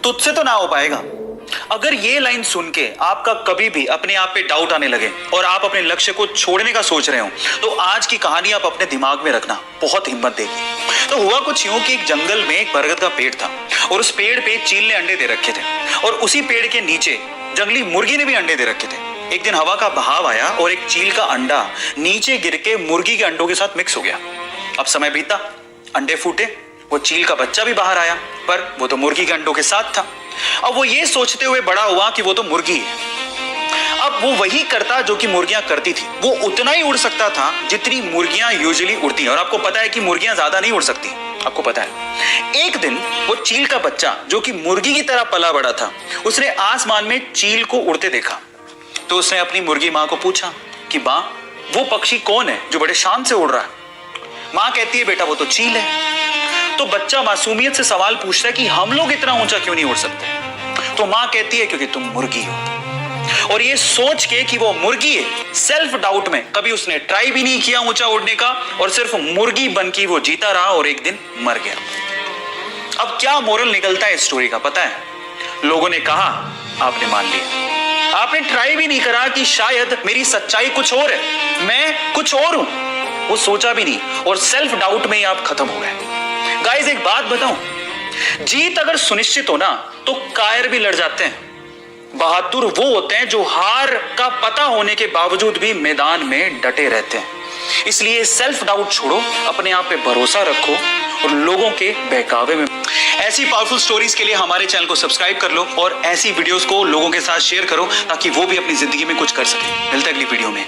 तुझसे तो ना हो पाएगा। अगर ये लाइन सुन के आपका कभी भी अपने आप पे डाउट आने लगे और आप अपने लक्ष्य को छोड़ने का सोच रहे हो, तो आज की कहानी आप अपने दिमाग में रखना, बहुत हिम्मत देगी। तो हुआ कुछ यूं कि एक जंगल में एक बरगद का पेड़ था और उस पेड़ पे चील ने अंडे दे रखे थे और उसी पेड़ के नीचे जंगली मुर्गी ने भी अंडे दे रखे थे। एक दिन हवा का बहाव आया और एक चील का अंडा नीचे गिर के मुर्गी के अंडों के साथ मिक्स हो गया। अब समय बीता, अंडे फूटे, वो चील का बच्चा भी बाहर आया, पर वो तो मुर्गी के अंडों के साथ था। अब वो ये सोचते हुए बड़ा हुआ कि वो तो मुर्गी है। अब वो वही करता जो कि मुर्गियां करती थी। वो उतना ही उड़ सकता था जितनी मुर्गियां यूजुअली उड़ती हैं, और आपको पता है कि मुर्गियां ज्यादा नहीं उड़ सकती, आपको पता है। एक दिन वो चील का बच्चा जो कि मुर्गी की तरह पला बड़ा था, उसने आसमान में चील को उड़ते देखा। तो उसने अपनी मुर्गी माँ को पूछा कि माँ, वो पक्षी कौन है जो बड़े शान से उड़ रहा है? माँ कहती है, बेटा वो तो चील है। तो बच्चा मासूमियत से सवाल पूछता है कि हम लोग इतना ऊंचा क्यों नहीं उड़ सकते? तो माँ कहती है, क्योंकि तुम मुर्गी हो। और ये सोच के कि वो मुर्गी है, सेल्फ डाउट में कभी उसने ट्राई भी नहीं किया ऊंचा उड़ने का, और सिर्फ मुर्गी बन के वो जीता रहा और एक दिन मर गया। अब क्या मोरल निकलता है इस स्टोरी का पता है? लोगों ने कहा, आपने मान लिया। आपने ट्राई भी नहीं करा कि शायद मेरी सच्चाई कुछ और है, मैं कुछ और हूं, वो सोचा भी नहीं, और सेल्फ डाउट में ही आप खत्म हो गए। गाइस एक बात बताऊं, जीत अगर सुनिश्चित हो ना तो कायर भी लड़ जाते हैं। बहादुर वो होते हैं जो हार का पता होने के बावजूद भी मैदान में डटे रहते हैं। इसलिए सेल्फ डाउट छोड़ो, अपने आप पे भरोसा रखो और लोगों के बहकावे में। ऐसी पावरफुल स्टोरीज के लिए हमारे चैनल को सब्सक्राइब कर लो और ऐसी वीडियोस को लोगों के साथ शेयर करो ताकि वो भी अपनी जिंदगी में कुछ कर सके। मिलते हैं अगली वीडियो में।